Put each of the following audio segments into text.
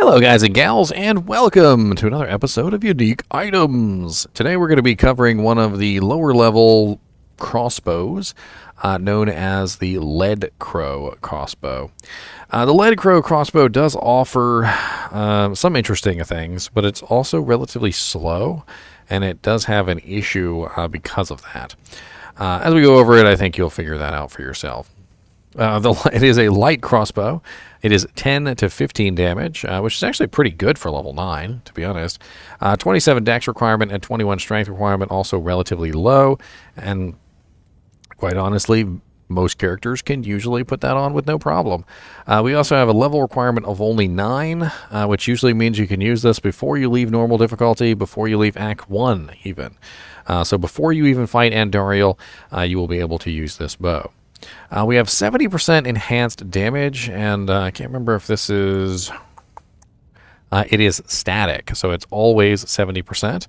Hello guys and gals, and welcome to another episode of Unique Items. Today we're going to be covering one of the lower level crossbows known as the Leadcrow crossbow. The Leadcrow crossbow does offer some interesting things, but it's also relatively slow, and it does have an issue because of that. As we go over it, I think you'll figure that out for yourself. It is a light crossbow. It is 10 to 15 damage, which is actually pretty good for level 9, to be honest. 27 dex requirement and 21 strength requirement, also relatively low. And quite honestly, most characters can usually put that on with no problem. We also have a level requirement of only 9, which usually means you can use this before you leave normal difficulty, before you leave Act 1 even. So before you even fight Andariel, you will be able to use this bow. We have 70% enhanced damage, and I can't remember if this is... it is static, so it's always 70%.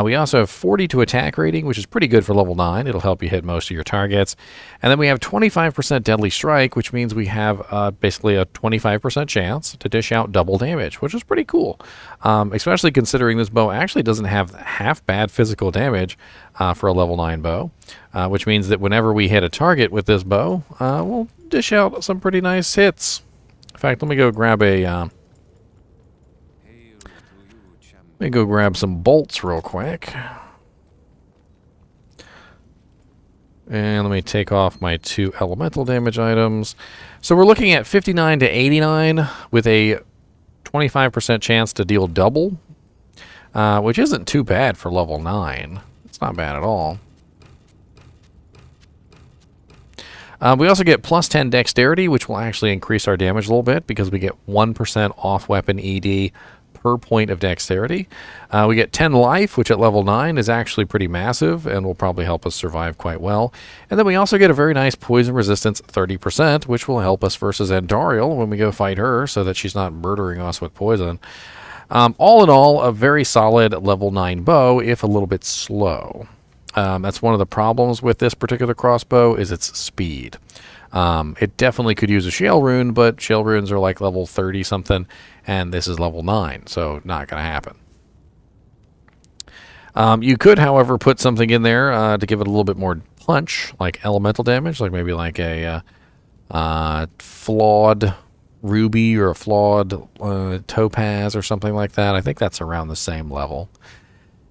We also have 42 attack rating, which is pretty good for level 9. It'll help you hit most of your targets. And then we have 25% deadly strike, which means we have basically a 25% chance to dish out double damage, which is pretty cool. Especially considering this bow actually doesn't have half bad physical damage for a level 9 bow, which means that whenever we hit a target with this bow, we'll dish out some pretty nice hits. In fact, let me go grab a... Let me go grab some bolts real quick. And let me take off my 2 elemental damage items. So we're looking at 59 to 89 with a 25% chance to deal double, which isn't too bad for level 9. It's not bad at all. We also get plus 10 dexterity, which will actually increase our damage a little bit because we get 1% off weapon ED per point of dexterity. We get 10 life, which at level 9 is actually pretty massive and will probably help us survive quite well. And then we also get a very nice poison resistance 30%, which will help us versus Andariel when we go fight her so that she's not murdering us with poison. All in all, a very solid level 9 bow, if a little bit slow. That's one of the problems with this particular crossbow is its speed. It definitely could use a shell rune, but shell runes are like level 30 something, and this is level 9, so not going to happen. You could, however, put something in there to give it a little bit more punch, like elemental damage, like maybe like a flawed ruby or a flawed topaz or something like that. I think that's around the same level.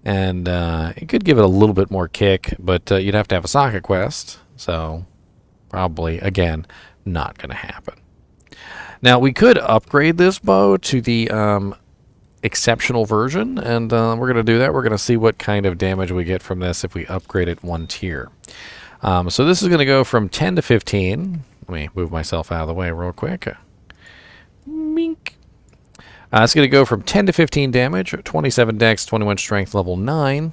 And it could give it a little bit more kick, but you'd have to have a socket quest, so probably, again, not going to happen. Now, we could upgrade this bow to the exceptional version, and we're going to do that. We're going to see what kind of damage we get from this if we upgrade it 1 tier. So this is going to go from 10 to 15. Let me move myself out of the way real quick. Mink. It's going to go from 10 to 15 damage, 27 dex, 21 strength, level 9.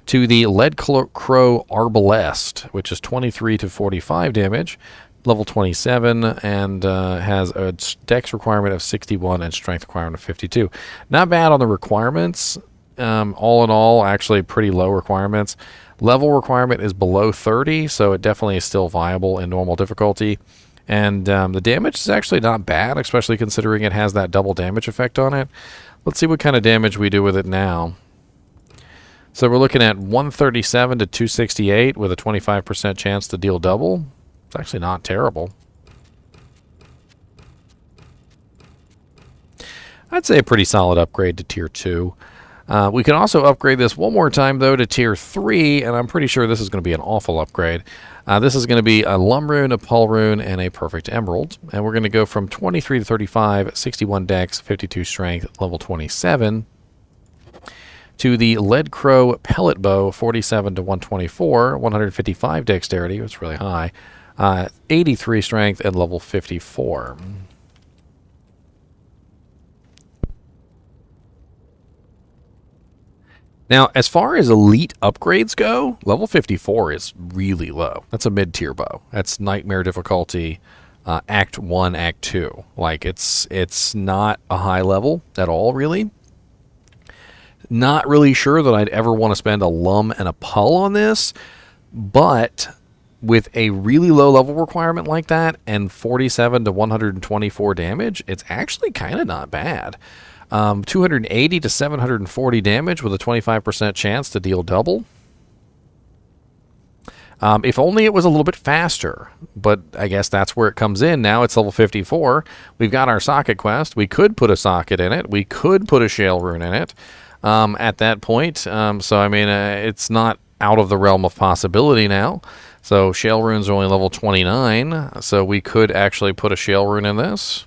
To the Leadcrow Arbalest, which is 23 to 45 damage, level 27, and has a dex requirement of 61 and strength requirement of 52. Not bad on the requirements. All in all, actually pretty low requirements. Level requirement is below 30, so it definitely is still viable in normal difficulty. And the damage is actually not bad, especially considering it has that double damage effect on it. Let's see what kind of damage we do with it now. So we're looking at 137 to 268 with a 25% chance to deal double. It's actually not terrible. I'd say a pretty solid upgrade to tier 2. We can also upgrade this one more time, though, to tier 3, and I'm pretty sure this is going to be an awful upgrade. This is going to be a Lum Rune, a Pull Rune, and a Perfect Emerald. And we're going to go from 23 to 35, 61 dex, 52 strength, level 27, to the Leadcrow Pellet Bow, 47 to 124, 155 dexterity, it's really high, 83 strength, and level 54. Now, as far as elite upgrades go, level 54 is really low. That's a mid-tier bow. That's nightmare difficulty, Act 1, Act 2. Like, it's not a high level at all, really. Not really sure that I'd ever want to spend a lum and a pull on this, but with a really low level requirement like that and 47 to 124 damage, it's actually kind of not bad. 280 to 740 damage with a 25% chance to deal double. If only it was a little bit faster, but I guess that's where it comes in. Now it's level 54. We've got our socket quest. We could put a socket in it. We could put a shale rune in it at that point. So, I mean, it's not out of the realm of possibility now. So, shale runes are only level 29, so we could actually put a shale rune in this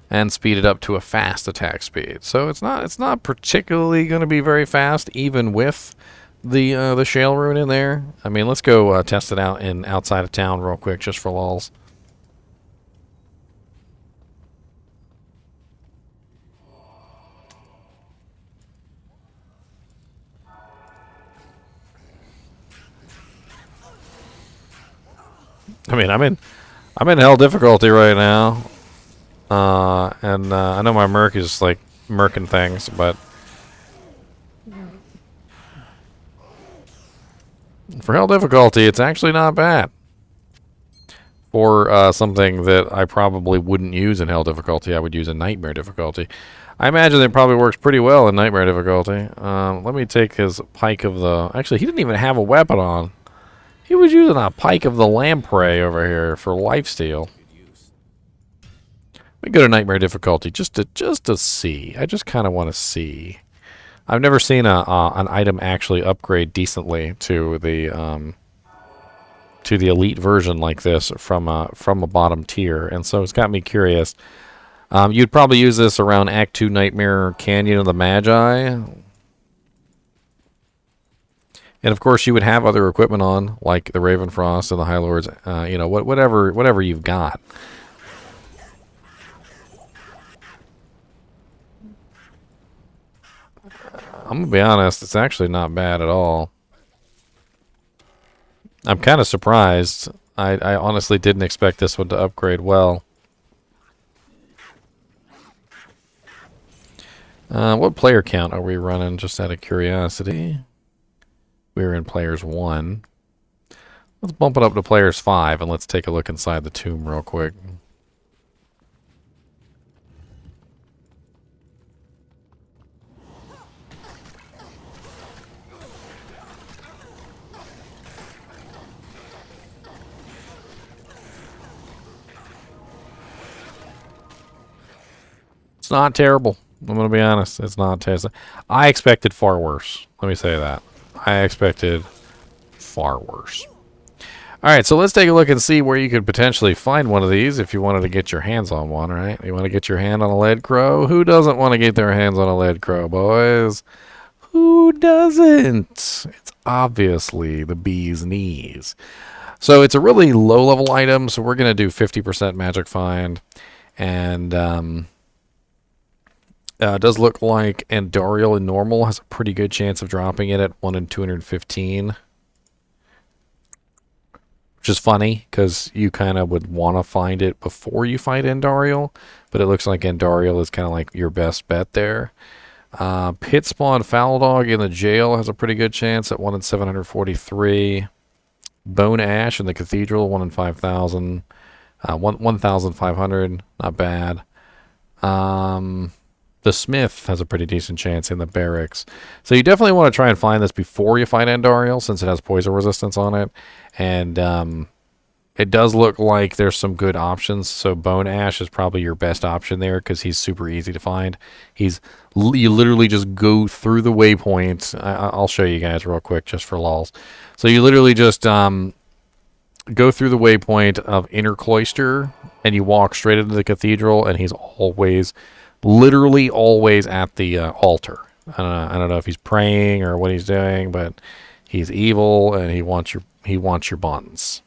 and speed it up to a fast attack speed. So, it's not particularly going to be very fast, even with the shale rune in there. I mean, let's go test it out in outside of town real quick, just for lulz. I mean, I'm in hell difficulty right now, and I know my merc is like merking things, but for hell difficulty, it's actually not bad. For something that I probably wouldn't use in hell difficulty, I would use in nightmare difficulty. I imagine it probably works pretty well in nightmare difficulty. Let me take his pike of the... Actually, he didn't even have a weapon on. He was using a pike of the lamprey over here for lifesteal. Let me go to nightmare difficulty just to see. I just kind of want to see. I've never seen an item actually upgrade decently to the elite version like this from a bottom tier, and so it's got me curious. You'd probably use this around Act 2 Nightmare Canyon of the Magi. And of course, you would have other equipment on, like the Ravenfrost and the High Lords, you know, whatever you've got. I'm gonna be honest, it's actually not bad at all. I'm kind of surprised. I honestly didn't expect this one to upgrade well. What player count are we running, just out of curiosity? We're in players 1. Let's bump it up to players 5 and let's take a look inside the tomb real quick. It's not terrible. I'm going to be honest. It's not terrible. I expected far worse. Let me say that. I expected far worse. Alright, so let's take a look and see where you could potentially find one of these if you wanted to get your hands on one, right? You want to get your hand on a Leadcrow? Who doesn't want to get their hands on a Leadcrow, boys? Who doesn't? It's obviously the bee's knees. So it's a really low-level item, so we're going to do 50% magic find. And it does look like Andariel in normal has a pretty good chance of dropping it at 1 in 215. Which is funny, because you kind of would want to find it before you fight Andariel. But it looks like Andariel is kind of like your best bet there. Pit Spawn Foul Dog in the jail has a pretty good chance at 1 in 743. Bone Ash in the Cathedral, 1 in 5,000. 1,500, not bad. The Smith has a pretty decent chance in the Barracks. So you definitely want to try and find this before you fight Andariel, since it has poison resistance on it. And it does look like there's some good options. So Bone Ash is probably your best option there, because he's super easy to find. You literally just go through the waypoint. I'll show you guys real quick, just for lulz. So you literally just go through the waypoint of Inner Cloister, and you walk straight into the Cathedral, and he's literally always at the altar. I don't know if he's praying or what he's doing, but he's evil and he wants your buns.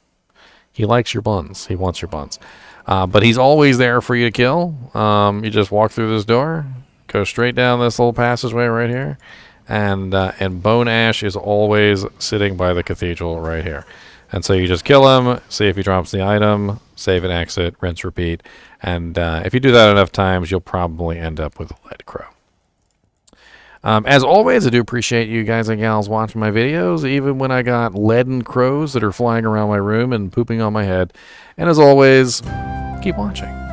He likes your buns. He wants your buns. But he's always there for you to kill. You just walk through this door, go straight down this little passageway right here, and Bone Ash is always sitting by the Cathedral right here. And so you just kill him, see if he drops the item, save and exit, rinse, repeat. And if you do that enough times, you'll probably end up with a Leadcrow. As always, I do appreciate you guys and gals watching my videos, even when I got leaden crows that are flying around my room and pooping on my head. And as always, keep watching.